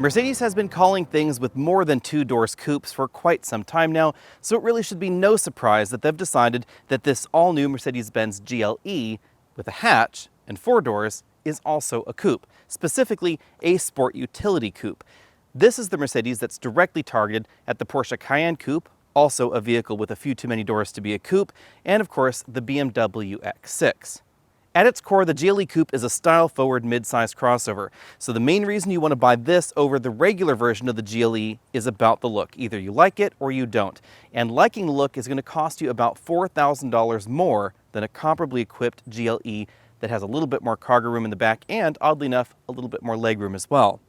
Mercedes has been calling things with more than two doors coupes for quite some time now, so it really should be no surprise that they've decided that this all-new Mercedes-Benz GLE with a hatch and four doors is also a coupe, specifically a sport utility coupe. This is the Mercedes that's directly targeted at the Porsche Cayenne Coupe, also a vehicle with a few too many doors to be a coupe, and of course the BMW X6. At its core, the GLE Coupe is a style-forward mid-size crossover, so the main reason you want to buy this over the regular version of the GLE is about the look. Either you like it or you don't, and liking the look is going to cost you about $4,000 more than a comparably equipped GLE that has a little bit more cargo room in the back and, oddly enough, a little bit more legroom as well.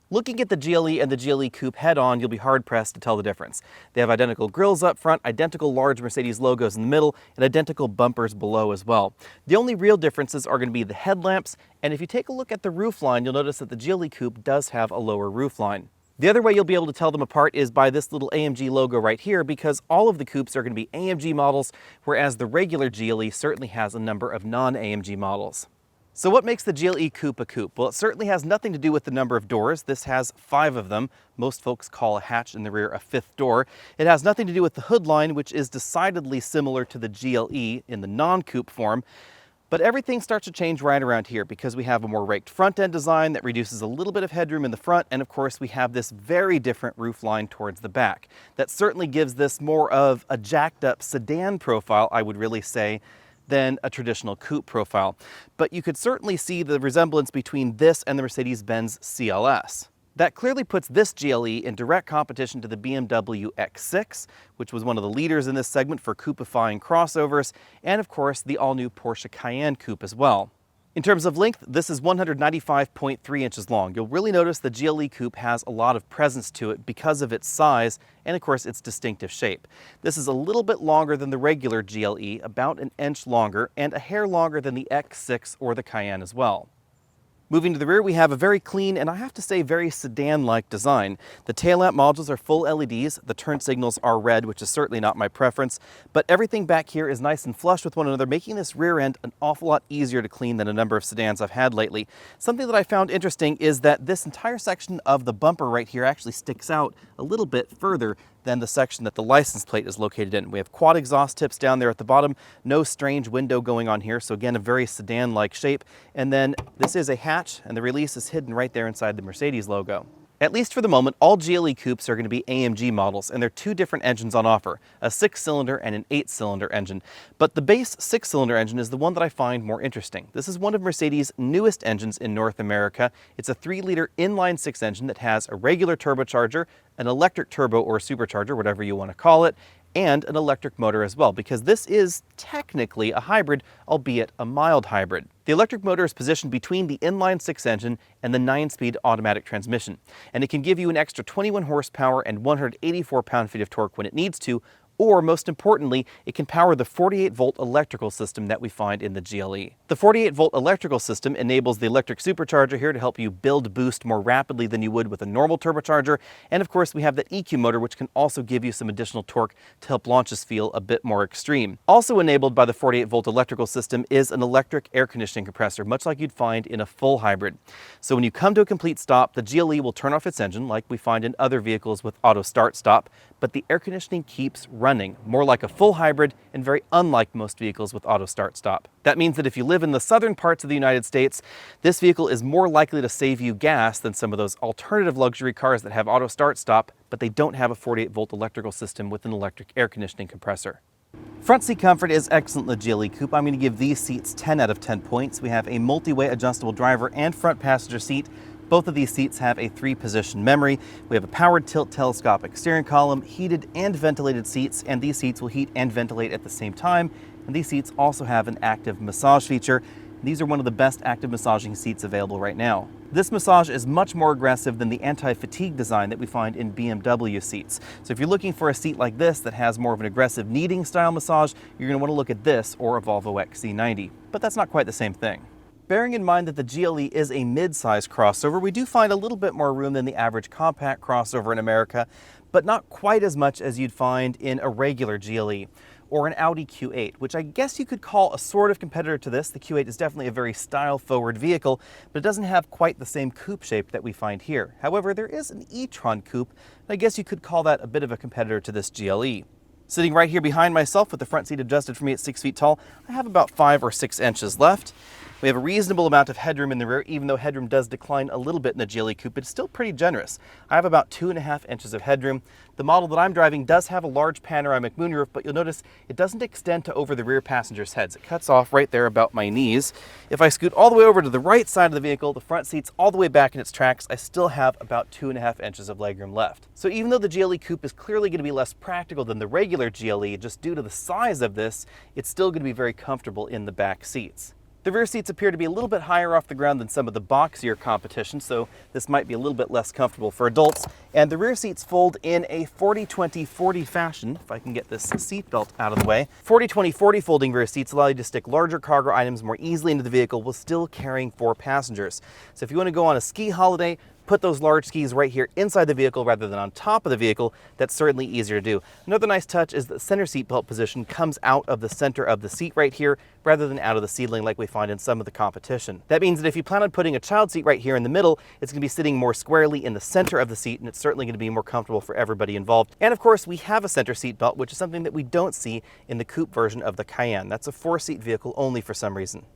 Looking at the GLE and the GLE Coupe head-on, you'll be hard-pressed to tell the difference. They have identical grills up front, identical large Mercedes logos in the middle, and identical bumpers below as well. The only real differences are going to be the headlamps, and if you take a look at the roofline, you'll notice that the GLE Coupe does have a lower roofline. The other way you'll be able to tell them apart is by this little AMG logo right here, because all of the coupes are going to be AMG models, whereas the regular GLE certainly has a number of non-AMG models. So what makes the GLE Coupe a coupe? Well, it certainly has nothing to do with the number of doors. This has 5 of them. Most folks call a hatch in the rear a 5th door. It has nothing to do with the hood line, which is decidedly similar to the GLE in the non-coupe form. But everything starts to change right around here because we have a more raked front end design that reduces a little bit of headroom in the front, and of course we have this very different roof line towards the back. That certainly gives this more of a jacked up sedan profile, I would really say, than a traditional coupe profile. But you could certainly see the resemblance between this and the Mercedes-Benz CLS. That clearly puts this GLE in direct competition to the BMW X6, which was one of the leaders in this segment for coupifying crossovers, and of course the all-new Porsche Cayenne Coupe as well. In terms of length, this is 195.3 inches long. You'll really notice the GLE Coupe has a lot of presence to it because of its size and of course its distinctive shape. This is a little bit longer than the regular GLE, about an inch longer, and a hair longer than the X6 or the Cayenne as well. Moving to the rear, we have a very clean and I have to say very sedan-like design. The tail lamp modules are full LEDs, the turn signals are red, which is certainly not my preference, but everything back here is nice and flush with one another, making this rear end an awful lot easier to clean than a number of sedans I've had lately. Something that I found interesting is that this entire section of the bumper right here actually sticks out a little bit further than the section that the license plate is located in. We have quad exhaust tips down there at the bottom, no strange window going on here, so again a very sedan-like shape, and then this is a hatch and the release is hidden right there inside the Mercedes logo. At least for the moment, all GLE coupes are going to be AMG models, and they're 2 different engines on offer, a 6-cylinder and an 8-cylinder engine. But the base 6-cylinder engine is the one that I find more interesting. This is one of Mercedes' newest engines in North America. It's a 3-liter inline-6 engine that has a regular turbocharger, an electric turbo or supercharger, whatever you want to call it, and an electric motor as well, because this is technically a hybrid, albeit a mild hybrid. The electric motor is positioned between the inline-6 engine and the 9-speed automatic transmission, and it can give you an extra 21 horsepower and 184 pound-feet of torque when it needs to, or most importantly, it can power the 48-volt electrical system that we find in the GLE. The 48-volt electrical system enables the electric supercharger here to help you build boost more rapidly than you would with a normal turbocharger, and of course we have that EQ motor which can also give you some additional torque to help launches feel a bit more extreme. Also enabled by the 48-volt electrical system is an electric air conditioning compressor, much like you'd find in a full hybrid. So when you come to a complete stop, the GLE will turn off its engine like we find in other vehicles with auto start-stop, but the air conditioning keeps running, more like a full hybrid and very unlike most vehicles with auto start-stop. That means that if you live in the southern parts of the United States, this vehicle is more likely to save you gas than some of those alternative luxury cars that have auto start-stop, but they don't have a 48-volt electrical system with an electric air conditioning compressor. Front seat comfort is excellent in the GLE Coupe. I'm going to give these seats 10 out of 10 points. We have a multi-way adjustable driver and front passenger seat. Both of these seats have a 3-position memory. We have a powered tilt telescopic steering column, heated and ventilated seats, and these seats will heat and ventilate at the same time. And these seats also have an active massage feature. These are one of the best active massaging seats available right now. This massage is much more aggressive than the anti-fatigue design that we find in BMW seats. So if you're looking for a seat like this that has more of an aggressive kneading style massage, you're going to want to look at this or a Volvo XC90. But that's not quite the same thing. Bearing in mind that the GLE is a mid-size crossover, we do find a little bit more room than the average compact crossover in America, but not quite as much as you'd find in a regular GLE. or an Audi Q8, which I guess you could call a sort of competitor to this. The Q8 is definitely a very style-forward vehicle, but it doesn't have quite the same coupe shape that we find here. However, there is an e-tron coupe, and I guess you could call that a bit of a competitor to this GLE. Sitting right here behind myself with the front seat adjusted for me at 6 feet tall, I have about 5 or 6 inches left. We have a reasonable amount of headroom in the rear, even though headroom does decline a little bit in the GLE Coupe. It's still pretty generous. I have about 2.5 inches of headroom. The model that I'm driving does have a large panoramic moonroof, but you'll notice it doesn't extend to over the rear passengers' heads. It cuts off right there about my knees. If I scoot all the way over to the right side of the vehicle, the front seat's all the way back in its tracks, I still have about 2.5 inches of legroom left. So even though the GLE Coupe is clearly going to be less practical than the regular GLE, just due to the size of this, it's still going to be very comfortable in the back seats. The rear seats appear to be a little bit higher off the ground than some of the boxier competition, so this might be a little bit less comfortable for adults. And the rear seats fold in a 40-20-40 fashion, if I can get this seatbelt out of the way. 40-20-40 folding rear seats allow you to stick larger cargo items more easily into the vehicle while still carrying 4 passengers. So if you want to go on a ski holiday, put those large skis right here inside the vehicle rather than on top of the vehicle. That's certainly easier to do. Another nice touch is the center seat belt position comes out of the center of the seat right here rather than out of the ceiling like we find in some of the competition. That means that if you plan on putting a child seat right here in the middle, it's going to be sitting more squarely in the center of the seat, and it's certainly going to be more comfortable for everybody involved. And of course, we have a center seat belt, which is something that we don't see in the coupe version of the Cayenne. That's a 4-seat vehicle only for some reason.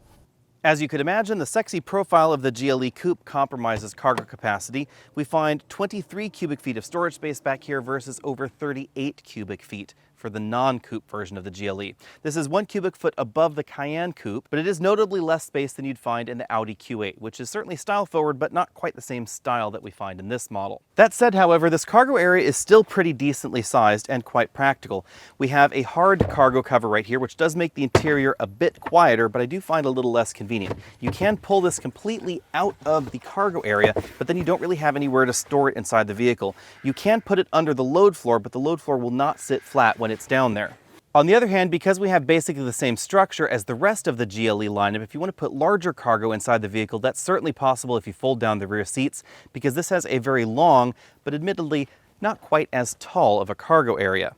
As you could imagine, the sexy profile of the GLE Coupe compromises cargo capacity. We find 23 cubic feet of storage space back here versus over 38 cubic feet for the non-coupe version of the GLE. This is 1 cubic foot above the Cayenne Coupe, but it is notably less space than you'd find in the Audi Q8, which is certainly style forward, but not quite the same style that we find in this model. That said, however, this cargo area is still pretty decently sized and quite practical. We have a hard cargo cover right here, which does make the interior a bit quieter, but I do find a little less convenient. You can pull this completely out of the cargo area, but then you don't really have anywhere to store it inside the vehicle. You can put it under the load floor, but the load floor will not sit flat when it's down there. On the other hand, because we have basically the same structure as the rest of the GLE lineup, if you want to put larger cargo inside the vehicle, that's certainly possible if you fold down the rear seats, because this has a very long, but admittedly not quite as tall of a cargo area.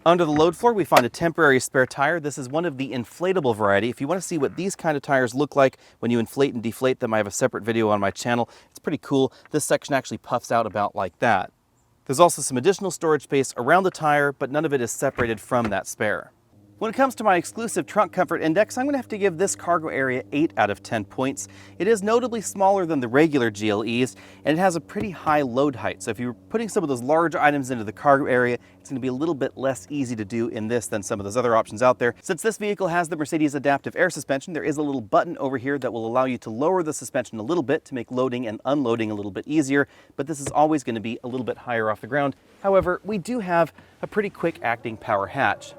Under the load floor, we find a temporary spare tire. This is one of the inflatable variety. If you want to see what these kind of tires look like when you inflate and deflate them, I have a separate video on my channel. It's pretty cool. This section actually puffs out about like that. There's also some additional storage space around the tire, but none of it is separated from that spare. When it comes to my exclusive trunk comfort index, I'm going to have to give this cargo area 8 out of 10 points. It is notably smaller than the regular GLEs, and it has a pretty high load height. So if you're putting some of those large items into the cargo area, it's going to be a little bit less easy to do in this than some of those other options out there. Since this vehicle has the Mercedes adaptive air suspension, there is a little button over here that will allow you to lower the suspension a little bit to make loading and unloading a little bit easier, but this is always going to be a little bit higher off the ground. However, we do have a pretty quick acting power hatch.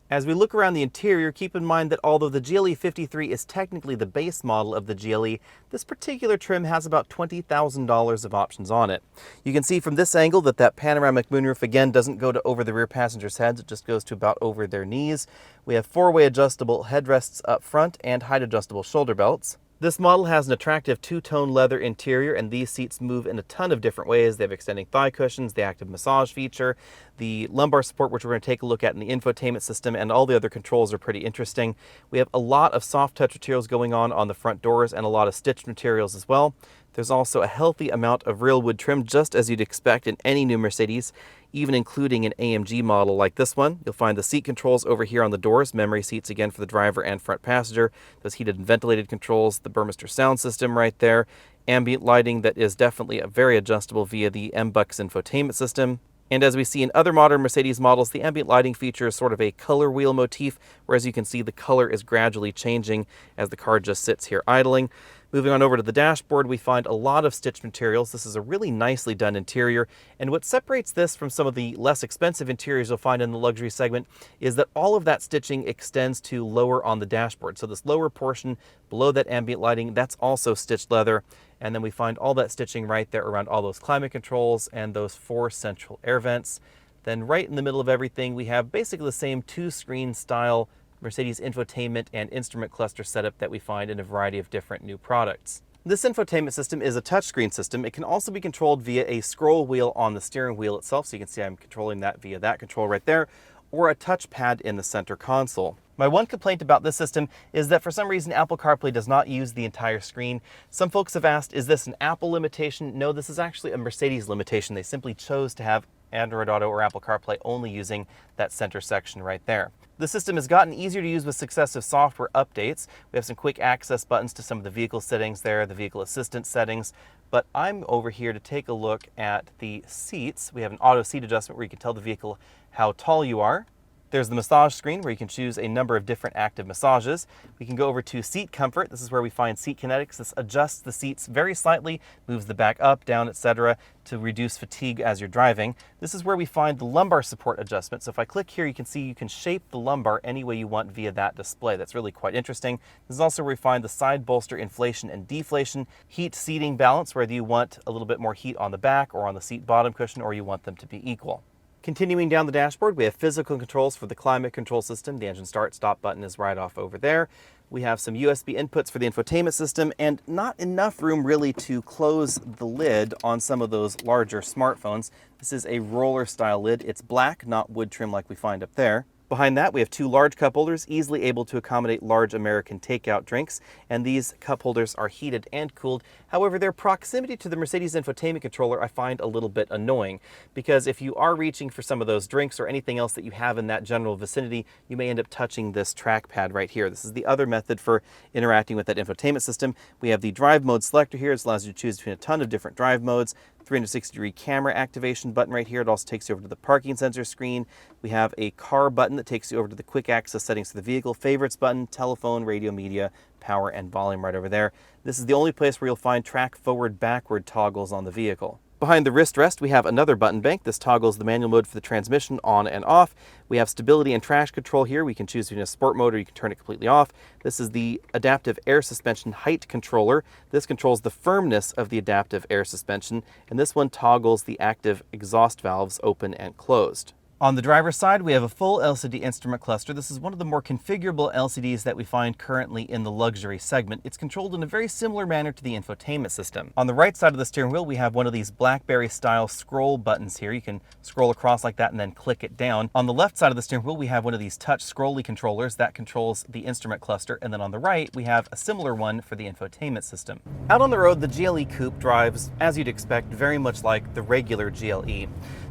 As we look around the interior, keep in mind that although the GLE 53 is technically the base model of the GLE, this particular trim has about $20,000 of options on it. You can see from this angle that panoramic moonroof again doesn't go to over the rear passengers' heads, it just goes to about over their knees. We have 4-way adjustable headrests up front and height adjustable shoulder belts. This model has an attractive 2-tone leather interior, and these seats move in a ton of different ways. They have extending thigh cushions, the active massage feature, the lumbar support, which we're going to take a look at in the infotainment system, and all the other controls are pretty interesting. We have a lot of soft touch materials going on the front doors and a lot of stitched materials as well. There's also a healthy amount of real wood trim, just as you'd expect in any new Mercedes, even including an AMG model like this one. You'll find the seat controls over here on the doors, memory seats again for the driver and front passenger, those heated and ventilated controls, the Burmester sound system right there, ambient lighting that is definitely very adjustable via the MBUX infotainment system. And as we see in other modern Mercedes models, the ambient lighting feature is sort of a color wheel motif, whereas you can see the color is gradually changing as the car just sits here idling. Moving on over to the dashboard, we find a lot of stitched materials. This is a really nicely done interior, and what separates this from some of the less expensive interiors you'll find in the luxury segment is that all of that stitching extends to lower on the dashboard. So this lower portion below that ambient lighting, that's also stitched leather. And then we find all that stitching right there around all those climate controls and those 4 central air vents. Then right in the middle of everything, we have basically the same 2-screen style Mercedes infotainment and instrument cluster setup that we find in a variety of different new products. This infotainment system is a touchscreen system. It can also be controlled via a scroll wheel on the steering wheel itself. So you can see I'm controlling that via that control right there. or a touchpad in the center console. My one complaint about this system is that for some reason Apple CarPlay does not use the entire screen. Some folks have asked, is this an Apple limitation? No, this is actually a Mercedes limitation. They simply chose to have Android Auto or Apple CarPlay only using that center section right there. The system has gotten easier to use with successive software updates. We have some quick access buttons to some of the vehicle settings there, the vehicle assistant settings, but I'm over here to take a look at the seats. We have an auto seat adjustment where you can tell the vehicle how tall you are. There's the massage screen where you can choose a number of different active massages. We can go over to seat comfort. This is where we find seat kinetics. This adjusts the seats very slightly, moves the back up, down, etc. to reduce fatigue as you're driving. This is where we find the lumbar support adjustment. So if I click here, you can see you can shape the lumbar any way you want via that display. That's really quite interesting. This is also where we find the side bolster inflation and deflation, heat seating balance, whether you want a little bit more heat on the back or on the seat bottom cushion, or you want them to be equal. Continuing down the dashboard, we have physical controls for the climate control system. The engine start-stop button is right off over there. We have some USB inputs for the infotainment system, and not enough room really to close the lid on some of those larger smartphones. This is a roller style lid. It's black, not wood trim like we find up there. Behind that, we have two large cup holders, easily able to accommodate large American takeout drinks, and these cup holders are heated and cooled. However, their proximity to the Mercedes infotainment controller I find a little bit annoying, because if you are reaching for some of those drinks or anything else that you have in that general vicinity, you may end up touching this trackpad right here. This is the other method for interacting with that infotainment system. We have the drive mode selector here. This allows you to choose between a ton of different drive modes. 360-degree camera activation button right here. It also takes you over to the parking sensor screen. We have a car button that takes you over to the quick access settings for the vehicle, favorites button, telephone, radio, media, power, and volume right over there. This is the only place where you'll find track forward, backward toggles on the vehicle. Behind the wrist rest, we have another button bank. This toggles the manual mode for the transmission on and off. We have stability and traction control here. We can choose between a sport mode or you can turn it completely off. This is the adaptive air suspension height controller. This controls the firmness of the adaptive air suspension, and this one toggles the active exhaust valves open and closed. On the driver's side, we have a full LCD instrument cluster. This is one of the more configurable LCDs that we find currently in the luxury segment. It's controlled in a very similar manner to the infotainment system. On the right side of the steering wheel, we have one of these BlackBerry-style scroll buttons here. You can scroll across like that and then click it down. On the left side of the steering wheel, we have one of these touch scrolly controllers that controls the instrument cluster. And then on the right, we have a similar one for the infotainment system. Out on the road, the GLE Coupe drives, as you'd expect, very much like the regular GLE.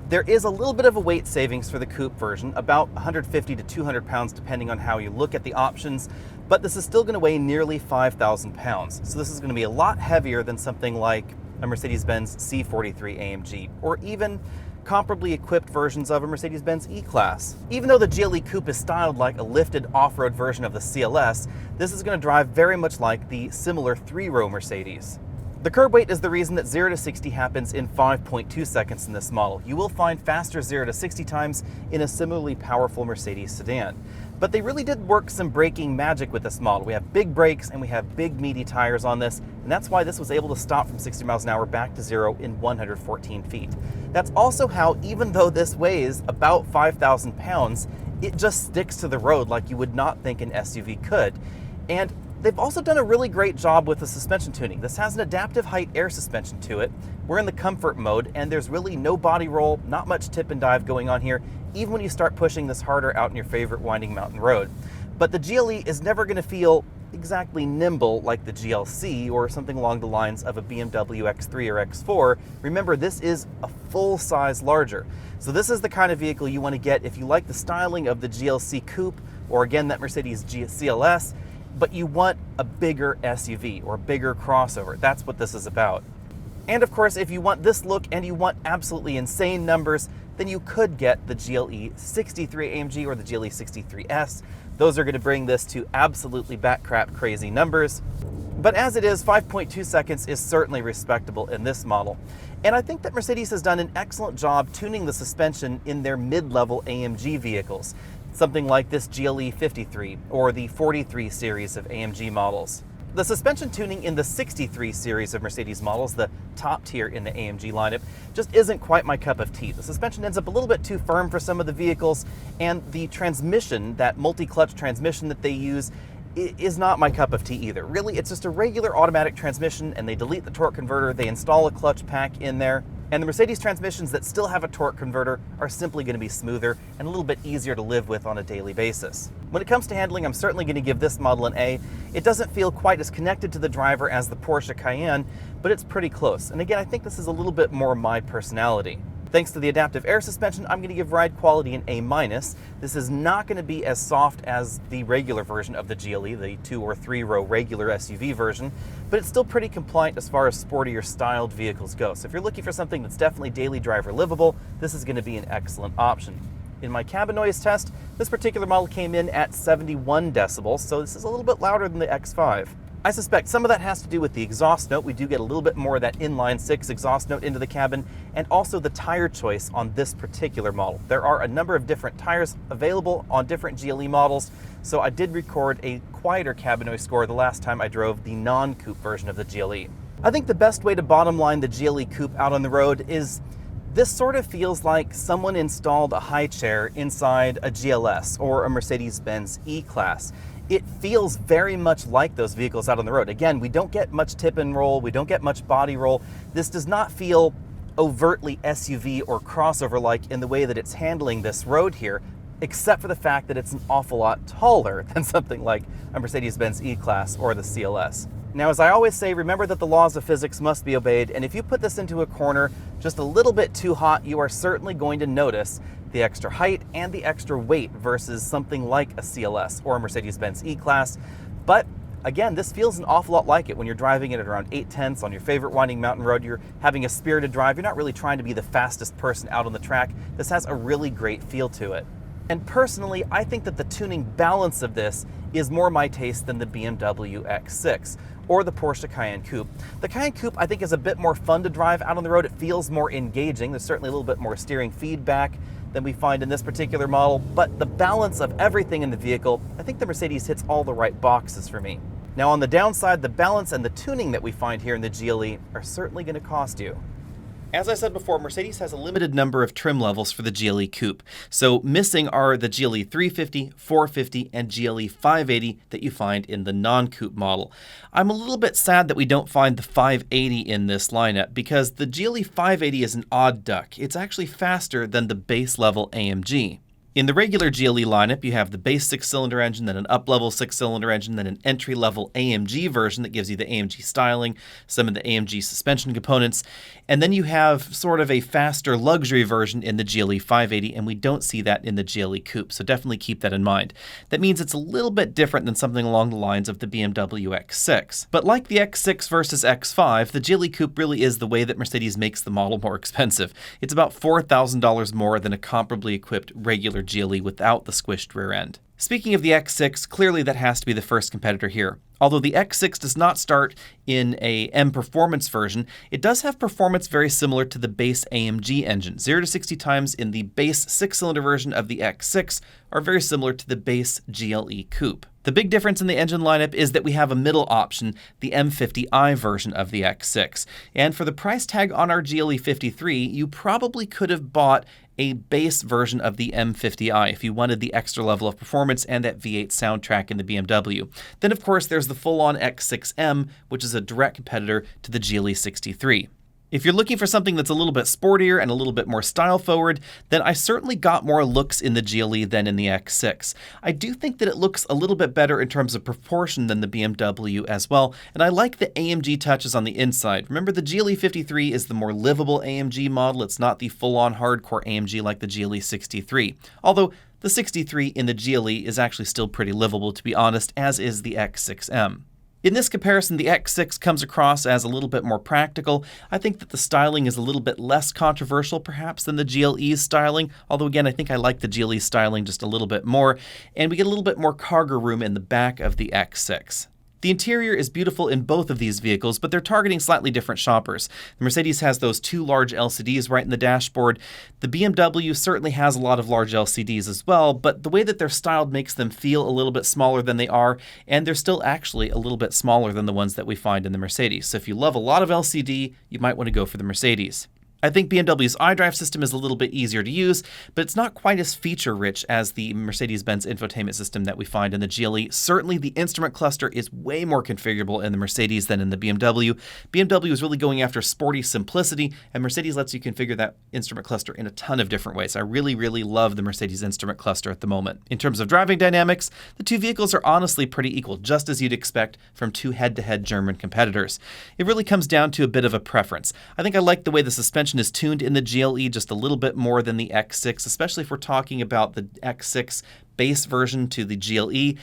There is a little bit of a weight savings for the coupe version, about 150 to 200 pounds depending on how you look at the options, but this is still going to weigh nearly 5,000 pounds. So this is going to be a lot heavier than something like a Mercedes-Benz C43 AMG, or even comparably equipped versions of a Mercedes-Benz E-Class. Even though the GLE Coupe is styled like a lifted off-road version of the CLS, this is going to drive very much like the similar three-row Mercedes. The curb weight is the reason that 0 to 60 happens in 5.2 seconds in this model. You will find faster 0 to 60 times in a similarly powerful Mercedes sedan. But they really did work some braking magic with this model. We have big brakes and we have big meaty tires on this, and that's why this was able to stop from 60 miles an hour back to 0 in 114 feet. That's also how, even though this weighs about 5,000 pounds, it just sticks to the road like you would not think an SUV could. And they've also done a really great job with the suspension tuning. This has an adaptive height air suspension to it. We're in the comfort mode, and there's really no body roll, not much tip and dive going on here, even when you start pushing this harder out in your favorite winding mountain road. But the GLE is never going to feel exactly nimble like the GLC or something along the lines of a BMW X3 or X4. Remember, this is a full size larger. So this is the kind of vehicle you want to get if you like the styling of the GLC Coupe, or again, that Mercedes CLS, but you want a bigger SUV or a bigger crossover. That's what this is about. And of course, if you want this look and you want absolutely insane numbers, then you could get the GLE 63 AMG or the GLE 63S. Those are going to bring this to absolutely bat-crap crazy numbers. But as it is, 5.2 seconds is certainly respectable in this model. And I think that Mercedes has done an excellent job tuning the suspension in their mid-level AMG vehicles. Something like this GLE 53 or the 43 series of AMG models. The suspension tuning in the 63 series of Mercedes models, the top tier in the AMG lineup, just isn't quite my cup of tea. The suspension ends up a little bit too firm for some of the vehicles, and the transmission, that multi-clutch transmission that they use, is not my cup of tea either. Really, it's just a regular automatic transmission, and they delete the torque converter, they install a clutch pack in there, And the Mercedes transmissions that still have a torque converter are simply going to be smoother and a little bit easier to live with on a daily basis. When it comes to handling, I'm certainly going to give this model an A. It doesn't feel quite as connected to the driver as the Porsche Cayenne, but it's pretty close. And again, I think this is a little bit more my personality. Thanks to the adaptive air suspension, I'm going to give ride quality an A-. This is not going to be as soft as the regular version of the GLE, the 2 or 3 row regular SUV version, but it's still pretty compliant as far as sportier styled vehicles go. So if you're looking for something that's definitely daily driver livable, this is going to be an excellent option. In my cabin noise test, this particular model came in at 71 decibels, so this is a little bit louder than the X5. I suspect some of that has to do with the exhaust note. We do get a little bit more of that inline-6 exhaust note into the cabin, and also the tire choice on this particular model. There are a number of different tires available on different GLE models, so I did record a quieter cabin noise score the last time I drove the non-coupe version of the GLE. I think the best way to bottom line the GLE Coupe out on the road is this sort of feels like someone installed a high chair inside a GLS or a Mercedes-Benz E-Class. It feels very much like those vehicles out on the road. Again, we don't get much tip and roll, we don't get much body roll. This does not feel overtly SUV or crossover-like in the way that it's handling this road here, except for the fact that it's an awful lot taller than something like a Mercedes-Benz E-Class or the CLS. Now, as I always say, remember that the laws of physics must be obeyed, and if you put this into a corner just a little bit too hot, you are certainly going to notice the extra height and the extra weight versus something like a CLS or a Mercedes-Benz E-Class. But again, this feels an awful lot like it when you're driving it at around 8/10 on your favorite winding mountain road. You're having a spirited drive. You're not really trying to be the fastest person out on the track. This has a really great feel to it. And personally, I think that the tuning balance of this is more my taste than the BMW X6 or the Porsche Cayenne Coupe. The Cayenne Coupe, I think, is a bit more fun to drive out on the road. It feels more engaging. There's certainly a little bit more steering feedback than we find in this particular model, but the balance of everything in the vehicle, I think the Mercedes hits all the right boxes for me. Now, on the downside, the balance and the tuning that we find here in the GLE are certainly going to cost you. As I said before, Mercedes has a limited number of trim levels for the GLE Coupe. So missing are the GLE 350, 450, and GLE 580 that you find in the non-coupe model. I'm a little bit sad that we don't find the 580 in this lineup because the GLE 580 is an odd duck. It's actually faster than the base level AMG. In the regular GLE lineup, you have the base 6-cylinder engine, then an up-level 6-cylinder engine, then an entry-level AMG version that gives you the AMG styling, some of the AMG suspension components, and then you have sort of a faster luxury version in the GLE 580, and we don't see that in the GLE Coupe, so definitely keep that in mind. That means it's a little bit different than something along the lines of the BMW X6. But like the X6 versus X5, the GLE Coupe really is the way that Mercedes makes the model more expensive. It's about $4,000 more than a comparably equipped regular GLE without the squished rear end. Speaking of the X6, clearly that has to be the first competitor here. Although the X6 does not start in a M Performance version, it does have performance very similar to the base AMG engine. 0 to 60 times in the base 6-cylinder version of the X6 are very similar to the base GLE Coupe. The big difference in the engine lineup is that we have a middle option, the M50i version of the X6. And for the price tag on our GLE 53, you probably could have bought a base version of the M50i if you wanted the extra level of performance and that V8 soundtrack in the BMW. Then, of course, there's the full-on X6M, which is a direct competitor to the GLE 63. If you're looking for something that's a little bit sportier and a little bit more style forward, then I certainly got more looks in the GLE than in the X6. I do think that it looks a little bit better in terms of proportion than the BMW as well, and I like the AMG touches on the inside. Remember, the GLE 53 is the more livable AMG model. It's not the full-on hardcore AMG like the GLE 63. Although the 63 in the GLE is actually still pretty livable, to be honest, as is the X6M. In this comparison, the X6 comes across as a little bit more practical. I think that the styling is a little bit less controversial, perhaps, than the GLE's styling, although again, I think I like the GLE styling just a little bit more, and we get a little bit more cargo room in the back of the X6. The interior is beautiful in both of these vehicles, but they're targeting slightly different shoppers. The Mercedes has those 2 large LCDs right in the dashboard. The BMW certainly has a lot of large LCDs as well, but the way that they're styled makes them feel a little bit smaller than they are, and they're still actually a little bit smaller than the ones that we find in the Mercedes. So if you love a lot of LCD, you might want to go for the Mercedes. I think BMW's iDrive system is a little bit easier to use, but it's not quite as feature-rich as the Mercedes-Benz infotainment system that we find in the GLE. Certainly, the instrument cluster is way more configurable in the Mercedes than in the BMW. BMW is really going after sporty simplicity, and Mercedes lets you configure that instrument cluster in a ton of different ways. I really, really love the Mercedes instrument cluster at the moment. In terms of driving dynamics, the two vehicles are honestly pretty equal, just as you'd expect from two head-to-head German competitors. It really comes down to a bit of a preference. I think I like the way the suspension is tuned in the GLE just a little bit more than the X6, especially if we're talking about the X6 base version to the GLE.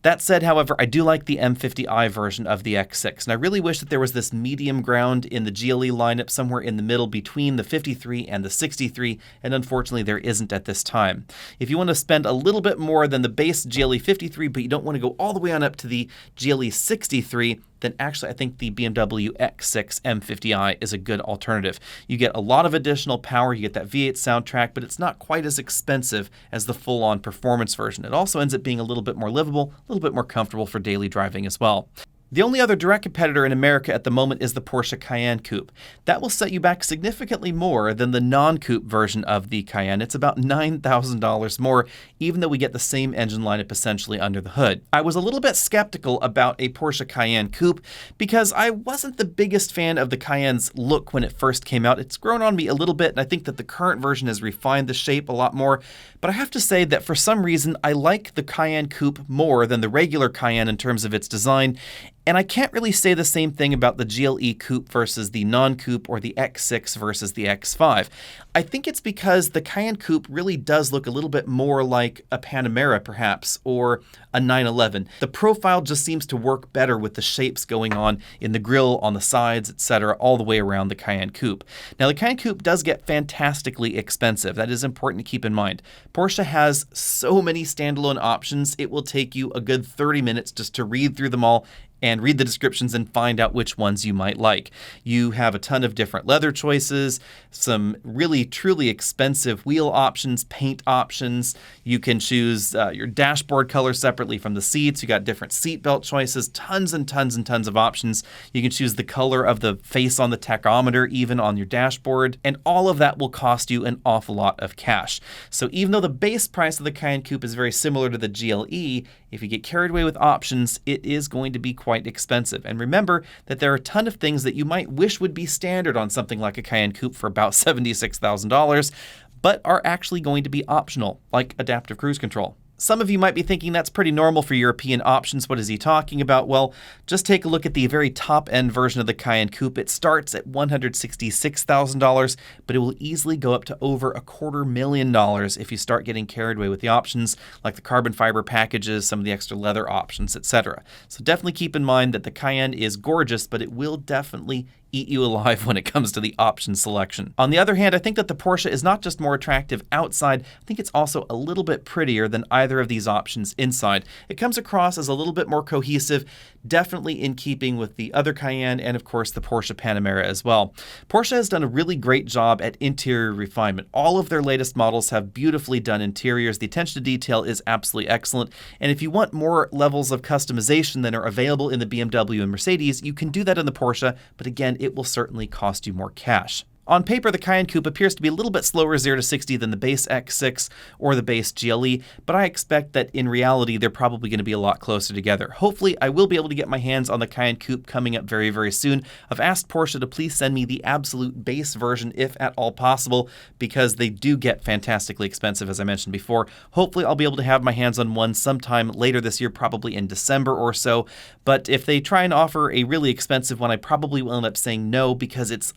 That said, however, I do like the M50i version of the X6, and I really wish that there was this medium ground in the GLE lineup somewhere in the middle between the 53 and the 63, and unfortunately there isn't at this time. If you want to spend a little bit more than the base GLE 53, but you don't want to go all the way on up to the GLE 63, then actually I think the BMW X6 M50i is a good alternative. You get a lot of additional power, you get that V8 soundtrack, but it's not quite as expensive as the full-on performance version. It also ends up being a little bit more livable, a little bit more comfortable for daily driving as well. The only other direct competitor in America at the moment is the Porsche Cayenne Coupe. That will set you back significantly more than the non-coupe version of the Cayenne. It's about $9,000 more, even though we get the same engine lineup essentially under the hood. I was a little bit skeptical about a Porsche Cayenne Coupe because I wasn't the biggest fan of the Cayenne's look when it first came out. It's grown on me a little bit, and I think that the current version has refined the shape a lot more. But I have to say that for some reason, I like the Cayenne Coupe more than the regular Cayenne in terms of its design. And I can't really say the same thing about the GLE Coupe versus the non-coupe or the X6 versus the X5. I think it's because the Cayenne Coupe really does look a little bit more like a Panamera perhaps, or a 911. The profile just seems to work better with the shapes going on in the grille, on the sides, etc., all the way around the Cayenne Coupe. Now the Cayenne Coupe does get fantastically expensive. That is important to keep in mind. Porsche has so many standalone options, it will take you a good 30 minutes just to read through them all and read the descriptions and find out which ones you might like. You have a ton of different leather choices, some really truly expensive wheel options, paint options. You can choose your dashboard color separately from the seats. You got different seatbelt choices, tons and tons and tons of options. You can choose the color of the face on the tachometer, even on your dashboard, and all of that will cost you an awful lot of cash. So even though the base price of the Cayenne Coupe is very similar to the GLE, if you get carried away with options, it is going to be quite expensive. And remember that there are a ton of things that you might wish would be standard on something like a Cayenne Coupe for about $76,000, but are actually going to be optional, like adaptive cruise control. Some of you might be thinking that's pretty normal for European options. What is he talking about? Well, just take a look at the very top-end version of the Cayenne Coupe. It starts at $166,000, but it will easily go up to over $250,000 if you start getting carried away with the options, like the carbon fiber packages, some of the extra leather options, etc. So definitely keep in mind that the Cayenne is gorgeous, but it will definitely eat you alive when it comes to the option selection. On the other hand, I think that the Porsche is not just more attractive outside, I think it's also a little bit prettier than either of these options inside. It comes across as a little bit more cohesive, definitely in keeping with the other Cayenne and of course the Porsche Panamera as well. Porsche has done a really great job at interior refinement. All of their latest models have beautifully done interiors. The attention to detail is absolutely excellent. And if you want more levels of customization than are available in the BMW and Mercedes, you can do that in the Porsche, but again, it will certainly cost you more cash. On paper, the Cayenne Coupe appears to be a little bit slower 0 to 60 than the base X6 or the base GLE, but I expect that in reality, they're probably going to be a lot closer together. Hopefully, I will be able to get my hands on the Cayenne Coupe coming up very, very soon. I've asked Porsche to please send me the absolute base version, if at all possible, because they do get fantastically expensive, as I mentioned before. Hopefully, I'll be able to have my hands on one sometime later this year, probably in December or so. But if they try and offer a really expensive one, I probably will end up saying no, because it's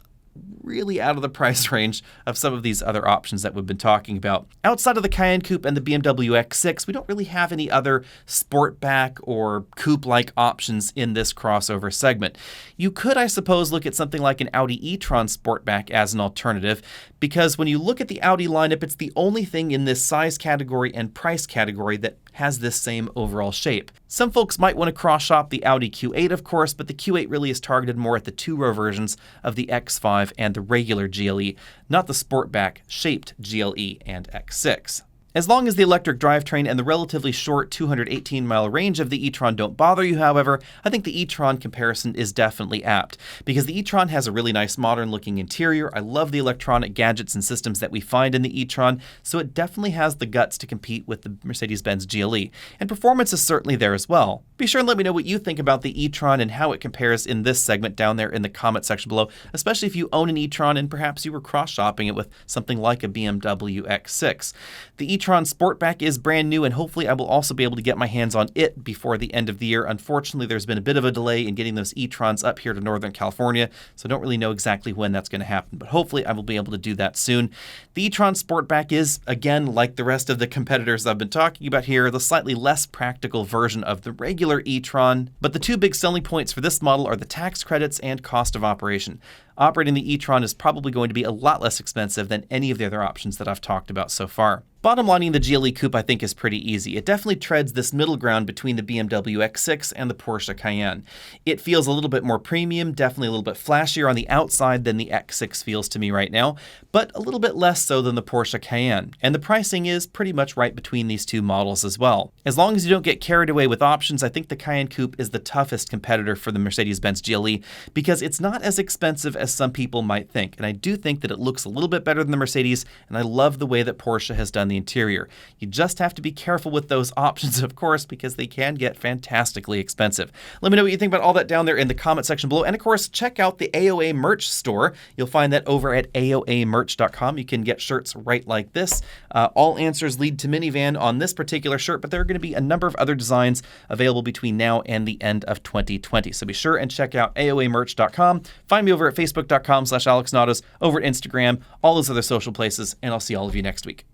really out of the price range of some of these other options that we've been talking about. Outside of the Cayenne Coupe and the BMW X6, we don't really have any other sportback or coupe-like options in this crossover segment. You could, I suppose, look at something like an Audi e-tron Sportback as an alternative, because when you look at the Audi lineup, it's the only thing in this size category and price category that has this same overall shape. Some folks might want to cross-shop the Audi Q8, of course, but the Q8 really is targeted more at the two-row versions of the X5 and the regular GLE, not the Sportback-shaped GLE and X6. As long as the electric drivetrain and the relatively short 218-mile range of the e-tron don't bother you, however, I think the e-tron comparison is definitely apt, because the e-tron has a really nice modern-looking interior. I love the electronic gadgets and systems that we find in the e-tron, so it definitely has the guts to compete with the Mercedes-Benz GLE. And performance is certainly there as well. Be sure and let me know what you think about the e-tron and how it compares in this segment down there in the comment section below, especially if you own an e-tron and perhaps you were cross-shopping it with something like a BMW X6. The e-tron Sportback is brand new, and hopefully I will also be able to get my hands on it before the end of the year. Unfortunately, there's been a bit of a delay in getting those e-trons up here to Northern California, so I don't really know exactly when that's going to happen, but hopefully I will be able to do that soon. The e-tron Sportback is, again, like the rest of the competitors I've been talking about here, the slightly less practical version of the regular e-tron, but the two big selling points for this model are the tax credits and cost of operation. Operating the e-tron is probably going to be a lot less expensive than any of the other options that I've talked about so far. Bottom lining the GLE Coupe, I think, is pretty easy. It definitely treads this middle ground between the BMW X6 and the Porsche Cayenne. It feels a little bit more premium, definitely a little bit flashier on the outside than the X6 feels to me right now, but a little bit less so than the Porsche Cayenne. And the pricing is pretty much right between these two models as well. As long as you don't get carried away with options, I think the Cayenne Coupe is the toughest competitor for the Mercedes-Benz GLE because it's not as expensive as some people might think. And I do think that it looks a little bit better than the Mercedes, and I love the way that Porsche has done the interior. You just have to be careful with those options, of course, because they can get fantastically expensive. Let me know what you think about all that down there in the comment section below. And of course, check out the AOA merch store. You'll find that over at aoamerch.com. You can get shirts right like this. All answers lead to minivan on this particular shirt, but there are going to be a number of other designs available between now and the end of 2020. So be sure and check out aoamerch.com. Find me over at facebook.com/AlexNautos, over at Instagram, all those other social places, and I'll see all of you next week.